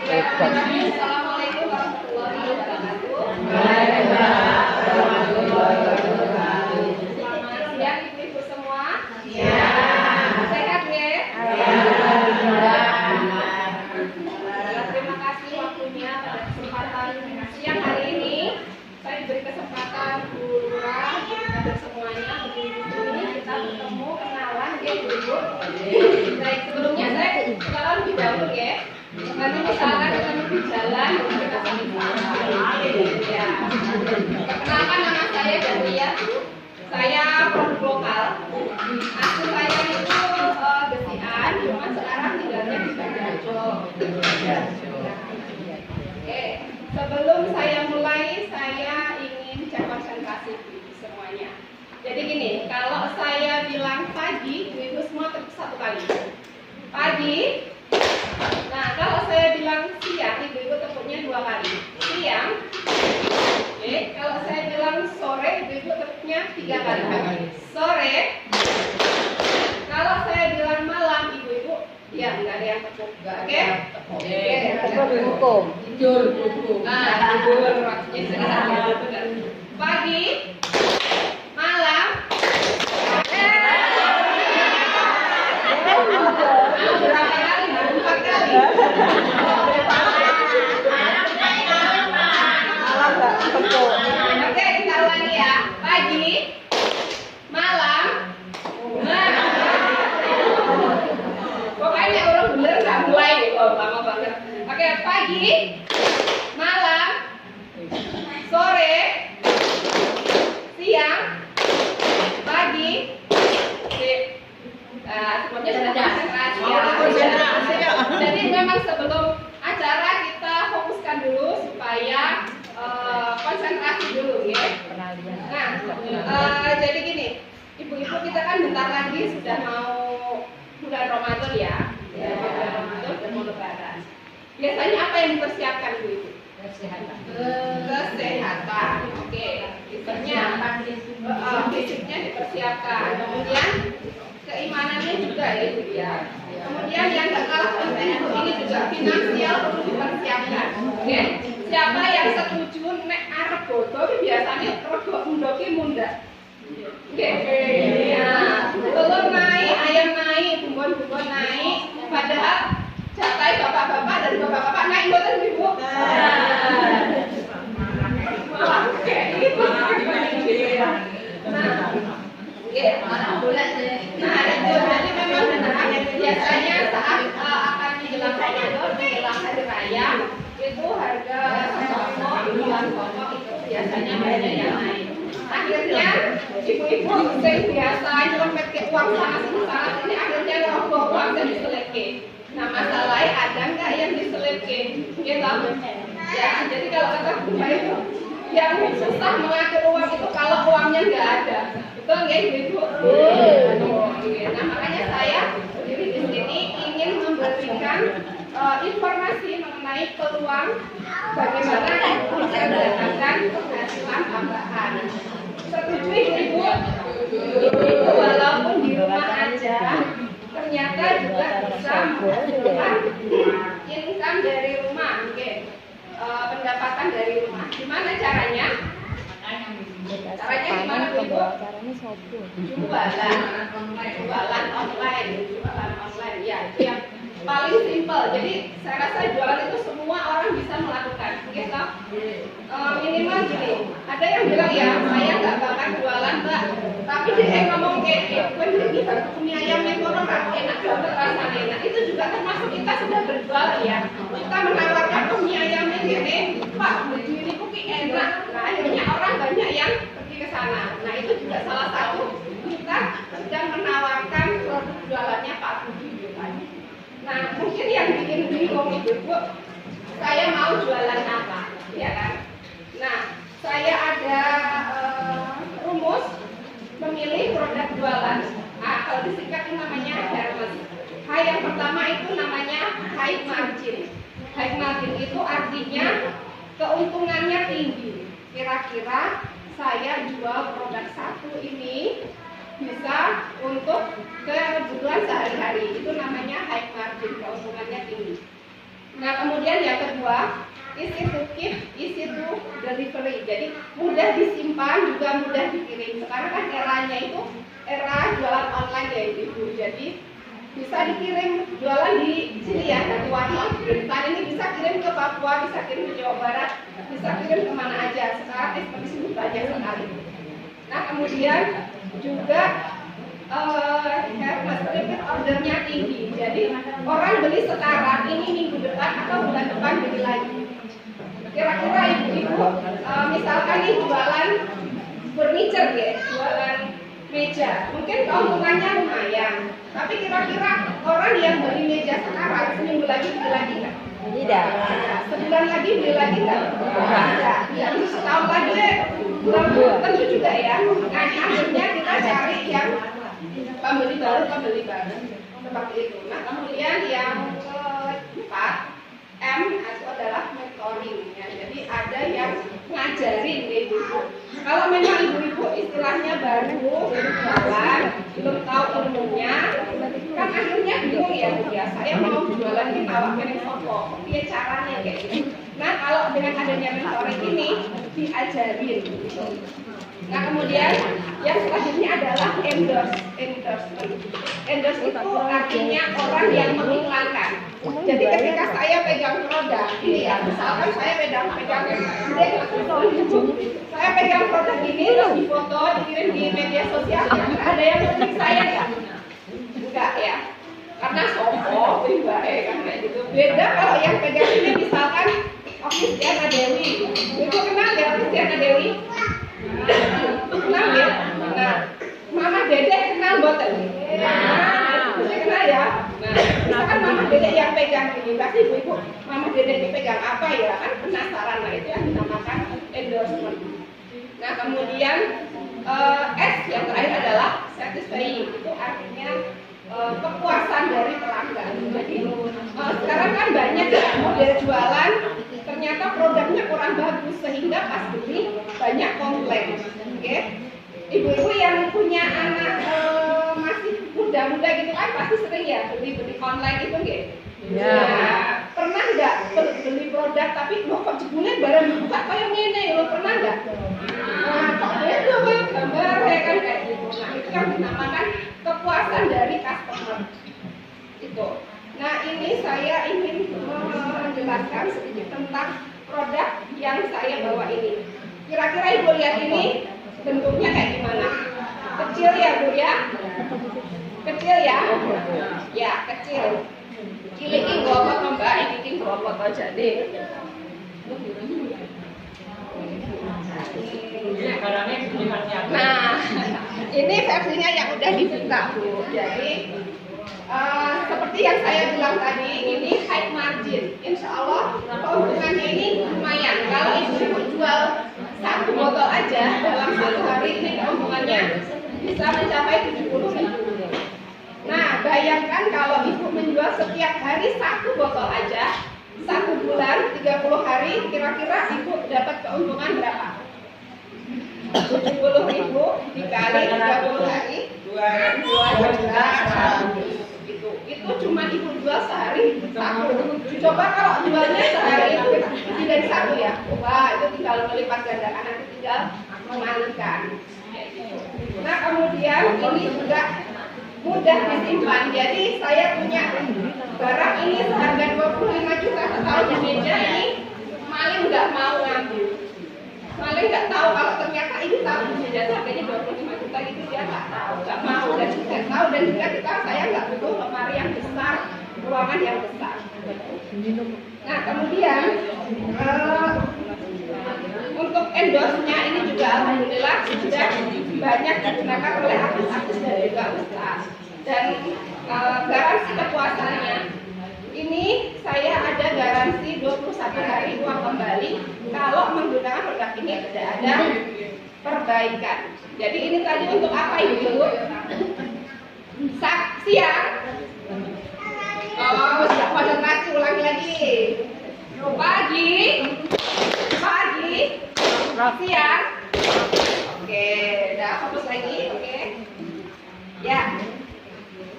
Assalamualaikum warahmatullahi wabarakatuh. Selamat siang ibu-ibu semua. Sehat ya? Terima kasih waktunya pada kesempatan siang hari ini. Saya diberi kesempatan Bu Lurah, kader semuanya, ibu-ibu ini kita bertemu kenalan ya ibu-ibu. Baik, sebelumnya saya kenalan lebih dahulu ya. Nanti misalkan ketemu di jalan kita saling sapa. Ya. Perkenalkan nama saya Dania. Saya produk lokal. Asli saya itu Gesian, cuma sekarang tinggalnya di Banjarjo. Oke, sebelum saya mulai, saya ingin ucapkan kasih semuanya. Jadi gini, kalau saya bilang pagi, ibu semua satu kali. Pagi. Nah, kalau saya bilang siang, ibu-ibu tepuknya dua kali. Siang. Oke, kalau saya bilang sore, ibu-ibu tepuknya tiga kali. Sore. Kalau saya bilang malam, ibu-ibu, ya nggak ada yang tepuk. Oke? Hukum. Tidur. Nah, tidur. Maksudnya pagi. Malam. Berapa kali? 4 kali. Oke, kita ulangi ya. Pagi, malam, pokoknya orang bener nggak mulai nih, lama banget. Oke, pagi, malam, sore, siang, pagi. Oke. Semuanya sudah konsentrasi ya. Jadi memang sebelum acara kita fokuskan dulu supaya konsentrasi dulu ya. Nah, jadi gini, ibu-ibu kita kan bentar lagi sudah mau bulan Ramadan ya. Bulan Ramadan dan mau Lebaran. Biasanya apa yang dipersiapkan ibu-ibu? Kesehatan. Oke, fisiknya dipersiapkan. Kemudian keimanannya juga ya. Kemudian yang gak kalah penting ini juga finansial perlu dipersiapkan. Oke. Siapa yang setuju nek arep bodo biasanya rego mundoki munda. Oke. Nah, telur naik, ayam naik, bumbon-bumbon naik, padahal jatai bapak-bapak dan bapak-bapak naik mboten Ibu. Malah kayak gitu. Nah, itu jadi memang benar. Biasanya saat akan menjelang Ramadan, menjelang hari raya, itu harga bulan pokok itu biasanya banyak yang naik. Akhirnya ibu-ibu yang biasa nyelempet ke uang sana sini akhirnya roboh uang dan diselipke. Nah, masalahnya ada nggak yang diselipke? Gitu. Ya, jadi kalau kata Bapak itu yang susah mengatur uang itu kalau uangnya nggak ada. Betul nggak ibu-ibu? Nah, makanya saya berdiri di sini ingin memberikan informasi mengenai peluang bagaimana ibu bisa mendapatkan penghasilan tambahan. Setuju ibu? Ibu walaupun di rumah aja ternyata juga bisa menghasilkan income dari rumah, pendapatan dari rumah. Gimana caranya? Caranya gimana ibu? Caranya sopo? Jualan online, ya itu yang paling simpel. Jadi saya rasa jualan itu semua orang bisa melakukan, gitu. Minimal gini, ada yang bilang ya saya nggak bakal jualan mbak, tapi dia ngomong kayak ini baru punya ayam yang orang enak banget rasanya. Nah itu juga termasuk kita sudah berjualan ya. Kita menawarkan mie ayamnya gini, pak begini kuki enak. Nah akhirnya orang banyak yang pergi ke sana. Nah itu juga salah satu kita sedang menawarkan produk jualannya Pak Budi tadi. Nah mungkin yang bikin bingung ibu-ibu, saya mau jualan apa, ya kan? Nah, saya ada rumus memilih produk jualan. Nah, kalau disingkat itu namanya Hermes. Yang pertama itu namanya high margin. High margin itu artinya keuntungannya tinggi. Kira-kira saya jual produk satu ini bisa untuk kebutuhan sehari-hari. Itu namanya high margin, keuntungannya tinggi. Nah, kemudian yang kedua, easy to keep, easy to delivery. Jadi mudah disimpan juga mudah dikirim. Sekarang kan eranya itu era jualan online ya ibu. Jadi bisa dikirim jualan di sini ya, dari Warna. Nah, ini bisa kirim ke Papua, bisa kirim ke Jawa Barat, bisa kirim kemana aja. Sekarang ekspedisi itu banyak sekali. Nah, kemudian juga repeat ordernya tinggi. Jadi orang beli sekarang, ini minggu depan atau bulan depan beli lagi. Kira-kira ibu-ibu misalkan nih jualan furniture ya, jualan meja, mungkin keuntungannya lumayan. Tapi kira-kira orang yang beli meja sekarang seminggu lagi beli lagi nggak? Tidak. Sebulan lagi beli lagi nggak? Tidak. Ya, setahun lagi belum tentu juga ya. Nah, akhirnya kita cari yang pembeli baru seperti itu. Nah, kemudian yang keempat, M itu adalah mentoring ya. Jadi ada yang ngajarin ibu-ibu. Kalau memang ibu-ibu istilahnya baru jualan, belum tahu ilmunya, kan akhirnya bingung ya Bu ya. Saya mau jualan ini awak meneng sopo, piye caranya kayak gitu. Nah, kalau dengan adanya mentoring ini diajarin gitu. Nah, kemudian yang selanjutnya adalah endorsement. Endorse itu artinya orang yang mengiklankan. Jadi ketika saya pegang produk, ini ya, misalkan saya pegang saya pegang produk ini terus difoto, dikirim di media sosial, ada yang beli saya nggak? Enggak ya, karena sopo pribadi kan kayak gitu. Beda kalau yang pegang ini misalkan Oktiviana Dewi, ibu kenal ya Oktiviana Dewi? Kenal ya? Nah, Mama Dede kenal boten? Nah, kenal ya? Nah, misalkan Mama Dede yang pegang ini, pasti ibu-ibu Mama Dede ini pegang apa ya? Kan penasaran, nah itu yang dinamakan endorsement. Nah, kemudian S yang terakhir adalah satisfying, itu artinya kepuasan dari pelanggan. Jadi sekarang kan banyak ya model jualan, ternyata produknya kurang bagus sehingga pas beli banyak komplain. Oke, ibu-ibu yang punya anak masih muda-muda gitu kan pasti sering ya beli online itu nggih. Ya. Pernah nggak beli produk tapi kok jebule barang dibuka kayak ngene lho, pernah nggak? Nah, kok beda banget gambar ya kan kayak gitu. Nah, itu yang dinamakan kepuasan dari customer. Itu. Nah, ini saya ingin menjelaskan sedikit tentang produk yang saya bawa ini. Kira-kira ibu lihat ini bentuknya kayak gimana? Kecil ya Bu ya? Kecil ya? Ya, kecil. Cilik gua apa Mbak? Ini gua apa jadi. Nah, ini versinya yang udah dibuka Bu. Jadi seperti yang saya bilang tadi, ini high margin. Insya Allah keuntungannya ini lumayan. Kalau ibu jual satu botol aja dalam satu hari, ini keuntungannya bisa mencapai 70.000. Nah, bayangkan kalau ibu menjual setiap hari satu botol aja, 1 bulan 30 hari, kira-kira ibu dapat keuntungan berapa? 70.000 dikali 30 hari, 2 juta 100. Itu cuma ibu jual sehari satu. Coba kalau jualnya sehari itu lebih dari satu ya, wah itu tinggal melipat gandakan, nanti tinggal mengalihkan. Nah, kemudian ini juga mudah disimpan. Jadi saya punya barang ini seharga 25 juta setahun di meja ini, maling nggak mau ngambil. Maling nggak tahu kalau ternyata ini tahu di meja itu harganya 25 juta itu dia nggak tahu, nggak mau dan juga tahu dan juga saya nggak butuh lemari yang besar, ruangan yang besar. Nah, kemudian untuk endorse-nya ini juga alhamdulillah sudah banyak digunakan oleh artis-artis dan juga ustaz. Dan garansi kepuasannya ini menarik uang kembali kalau menggunakan produk ini tidak ada perbaikan. Jadi ini tadi untuk apa Ibu? Siang. Oh, siap konsentrasi, ulangi lagi. Pagi, siang. Oke, udah fokus lagi, oke. Ya.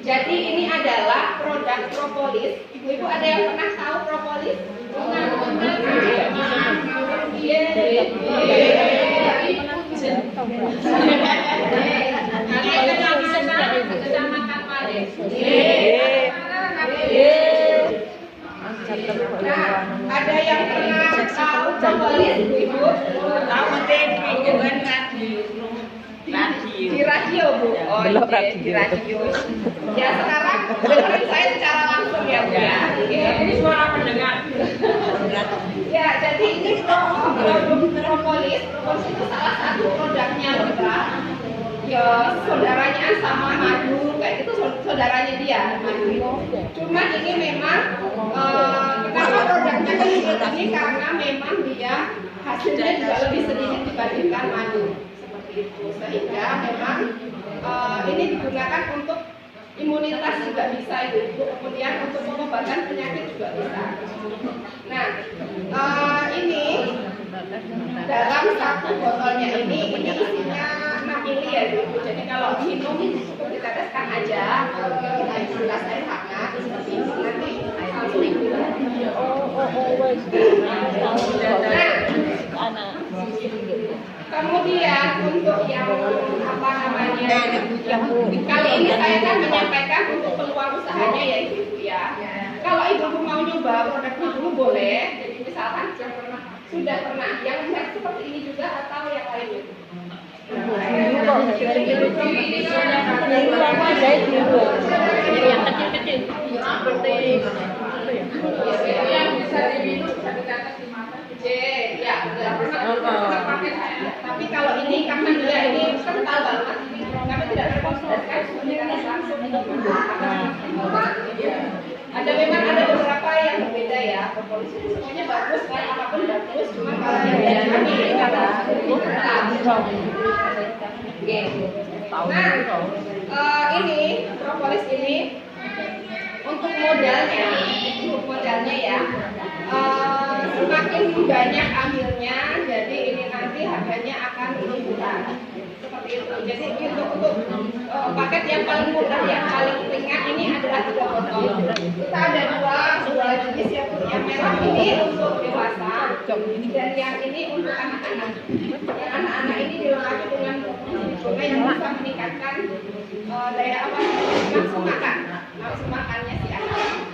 Jadi ini adalah produk propolis. Ibu-ibu ada yang pernah tahu propolis? Ada yang pernah tahu propolis, Ibu? Tahu di radio, Bu. Oh, di radio. Ya sekarang dengerin saya secara langsung ya, Bu ya. Ini suara pendengar. Ya, jadi ini produk propolis. Propolis itu salah satu produknya Mitra. Ya, saudaranya sama madu, kayak gitu saudaranya dia, madu. Cuman ini memang kenapa produknya kecil ini karena memang dia hasilnya juga lebih sedikit dibandingkan madu. Itu sehingga memang ini digunakan untuk imunitas juga bisa Ibu, kemudian untuk pengobatan penyakit juga bisa. Nah, ini dalam satu botolnya ini isinya 6 ml ya Ibu. Jadi kalau minum diteteskan aja air gelas air hangat seperti ini nanti langsung diminum. Anak. Kemudian untuk yang apa namanya, kali ini saya kan menyampaikan untuk peluang usahanya ya Ibu ya. Kalau Ibu mau nyoba produknya dulu boleh. Jadi misalkan sudah pernah yang seperti ini juga atau yang lainnya. Yang kecil-kecil seperti yang bisa diminum bisa ditetes di mata. Ya, pernah pakai saya. Tapi kalau ini karena dia ini kental banget, kami tidak rekomendasikan digunakan langsung untuk ada memang ada beberapa yang berbeda ya. Propolis itu semuanya bagus kan, apapun bagus, cuma kalau yang kami kalau nah, ini propolis ini untuk modalnya ya. Semakin banyak ambilnya, jadi ini nanti harganya akan lebih murah. Seperti itu. Jadi untuk paket yang paling murah, yang paling ringan ini adalah 3 botol. Kita ada dua jenis ya, yang merah ini untuk dewasa dan yang ini untuk anak-anak. Yang anak-anak ini dilengkapi dengan bunga yang bisa meningkatkan daya nafsu makannya si anak.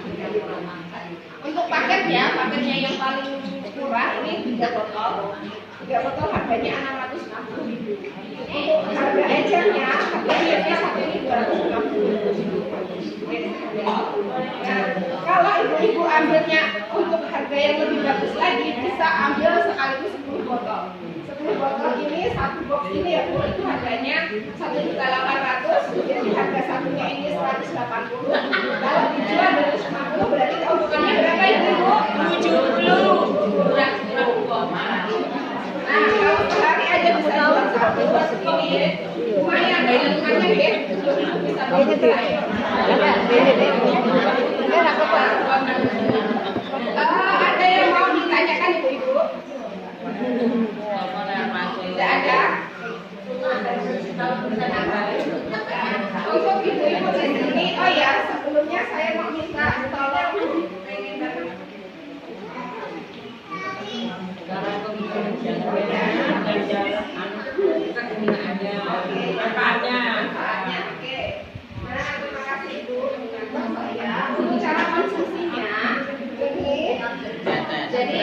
Untuk paketnya yang paling murah ini 3 botol. 3 botol harganya 660. Untuk harga ecernya, harganya satu ini 250. Nah, kalau ibu-ibu ambilnya untuk harga yang lebih bagus lagi, bisa ambil sekaligus 10 botol. 10 botol ini, satu box ini ya Bu, itu harganya 1.800.000, jadi harga satunya ini 180. Kalau dijual 250 berarti keuntungannya berapa Ibu? 70. Nah, kalau sehari aja bisa jual satu box ini, lumayan keuntungannya ya. Bisa ada yang mau ditanyakan Ibu-ibu? Tidak ada. Untuk ibu-ibu di sini, oh ya, sebelumnya saya mau minta tolong manfaatnya. Oke. Nah, terima kasih Ibu. Untuk cara konsumsinya ini, jadi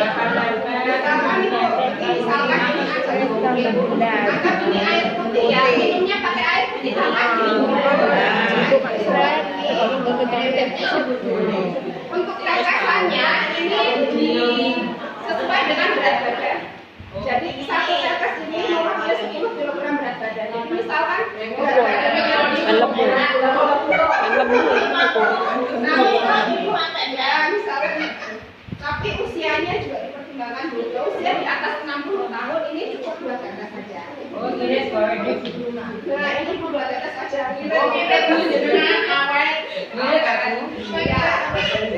misalkan ini anggap ini air putih ya, minumnya pakai air putih hangat. Untuk tetesannya ini sesuai dengan berat badan. Jadi satu tetes ini dia 10 kg berat badan. Jadi misalkan berat badannya misalkan, tapi usianya juga Nah, ini kudu ada tes aja. Oke, dengan awet. Ya.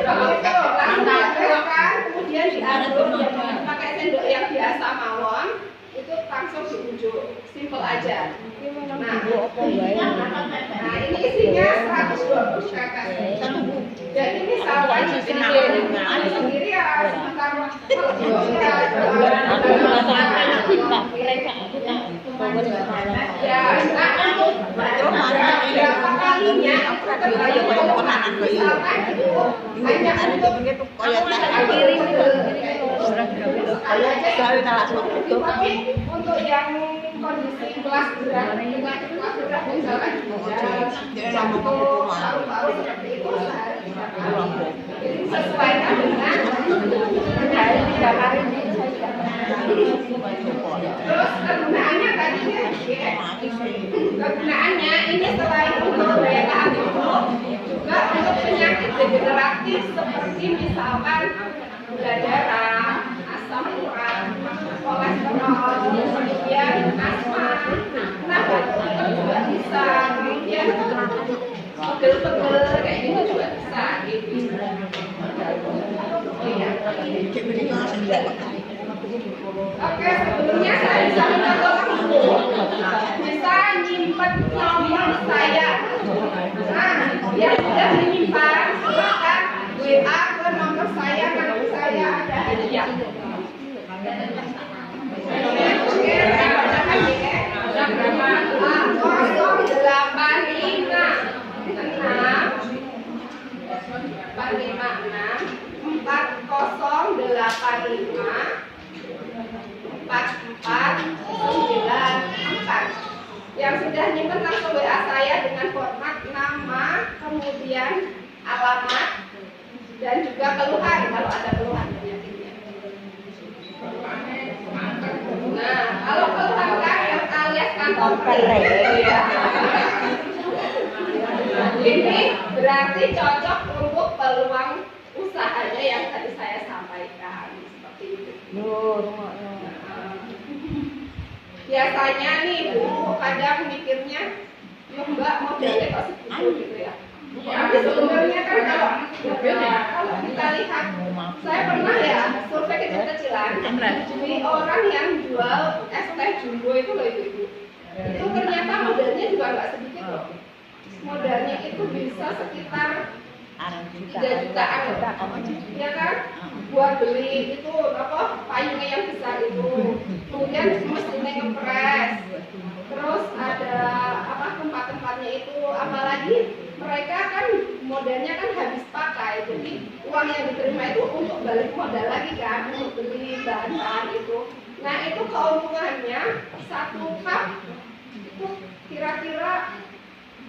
Kalau itu langsung kemudian diaduk pakai sendok yang biasa mawon, itu langsung diunjuk. Simple aja. Nah, ini isinya 120 kakak. Jadi misalkan sendiri ya sebentar ya, berapa kalinya misalkan itu hanya untuk yang kondisi kelas berat misalkan paru-paru seperti itu jadi sesuaikan dengan terus kegunaannya tadi kegunaannya ini selain untuk daya tahan tubuh juga untuk penyakit degeneratif seperti misalkan gula darah, asam urat, kolesterol, kemudian asma, nah itu juga bisa, kemudian pegel-pegel kayak gitu juga bisa gitu. Oke, sebelumnya saya bisa minta tolong bisa nyimpen nomor saya. Nah, yang sudah menyimpan silakan WA ke nomor saya nanti saya ada hadiah. Oke, saya bacakan ya. 4494 yang sudah nyimpen langsung WA saya dengan format nama, kemudian alamat dan juga keluhan kalau ada keluhan penyakitnya. Nah, kalau keluhan kanker alias kantong kering ya. Ini berarti cocok untuk peluang usahanya yang tadi saya sampaikan seperti itu. Biasanya nih Bu kadang mikirnya, ya Mbak modelnya kok segitu gitu ya. Tapi sebenarnya kan kalau kita lihat, saya pernah ya survei kecil-kecilan di orang yang jual es teh jumbo itu loh ibu. Itu ternyata modelnya juga nggak sedikit loh. Modalnya itu bisa sekitar 3 jutaan, ya kan? Buat beli itu apa payungnya yang besar itu, kemudian mesinnya ngepres, terus ada apa tempat-tempatnya itu, apalagi mereka kan modalnya kan habis pakai, jadi uang yang diterima itu untuk balik modal lagi kan, untuk beli bahan-bahan itu. Nah itu keuntungannya 1 cup itu kira-kira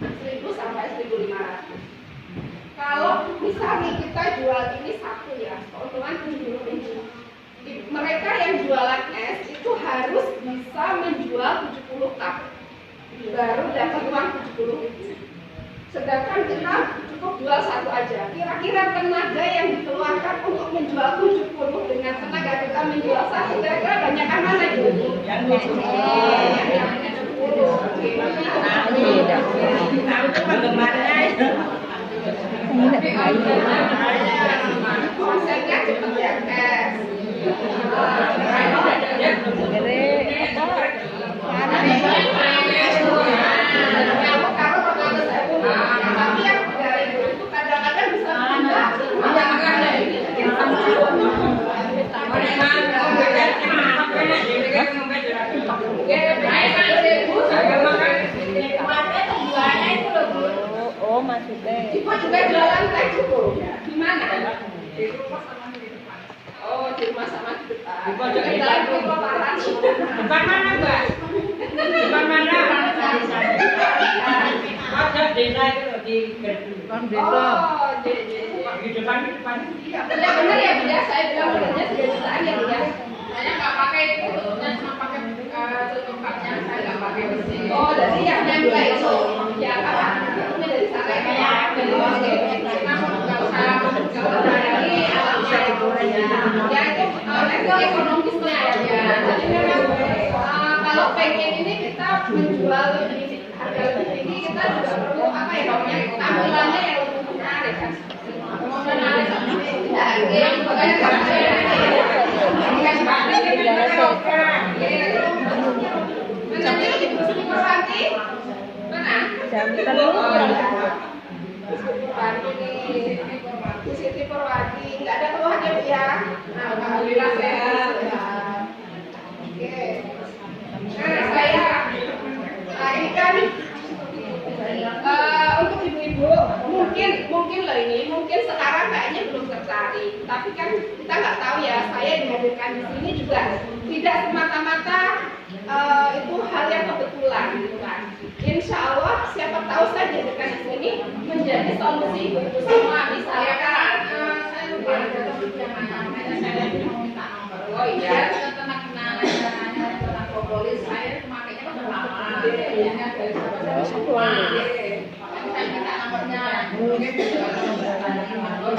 1.000 sampai 1.500. Kalau misalnya kita jual ini satu ya, keuntungan 70.000. Mereka yang jualan es itu harus bisa menjual 70 cup, baru dapat uang 70.000. Sedangkan kita cukup jual satu aja. Kira-kira tenaga yang dikeluarkan untuk menjual 70 dengan tenaga kita menjual satu, kira-kira banyakkan mana itu? Yang 70. Konsepnya cepat ya guys. Tapi yang dari itu kadang-kadang bisa pindah. Oh, maksudnya. Ibu juga jualan teh cukup. Di mana? Di rumah sama di depan. Oh, di rumah sama di depan. Di dalam perkotaan. Depan mana, Mbak? Depan mana? Ada desa itu di depan desa. Oh, Di depan. Iya, benar ya, Bu. Saya bilang benernya 3 jutaan ya, Bu. Saya nggak pakai itu, cuma pakai tutupnya. Saya nggak pakai besi. Oh, jadi yang nempel itu ya apa? Dari sana ya, dari namun nggak usah dari alamnya ya itu level ekonomisnya ya. Jadi memang kalau pengen ini kita menjual lebih harga lebih tinggi, kita juga perlu apa ya namanya tampilannya yang lebih menarik kan. Menarik. Ya, makanya Siti Purwati, nggak ada keluhan ya Bu ya? Nah, alhamdulillah sehat. Oke. Nah, saya ini kan untuk ibu-ibu mungkin loh ini mungkin sekarang kayaknya belum tertarik, tapi kan kita nggak tahu ya. Saya dihadirkan di sini juga tidak semata-mata itu hal yang kebetulan gitu kan. Insya Allah siapa tahu saya dihadirkan di sini menjadi solusi ibu-ibu semua. Misalnya kan saya lupa ada topik yang namanya saya mau minta nomor. Oh iya, tentang kenalan tentang propolis saya pemakainya kan udah lama. Jadinya dari saya semua. Saya minta nomornya. Mungkin juga nomor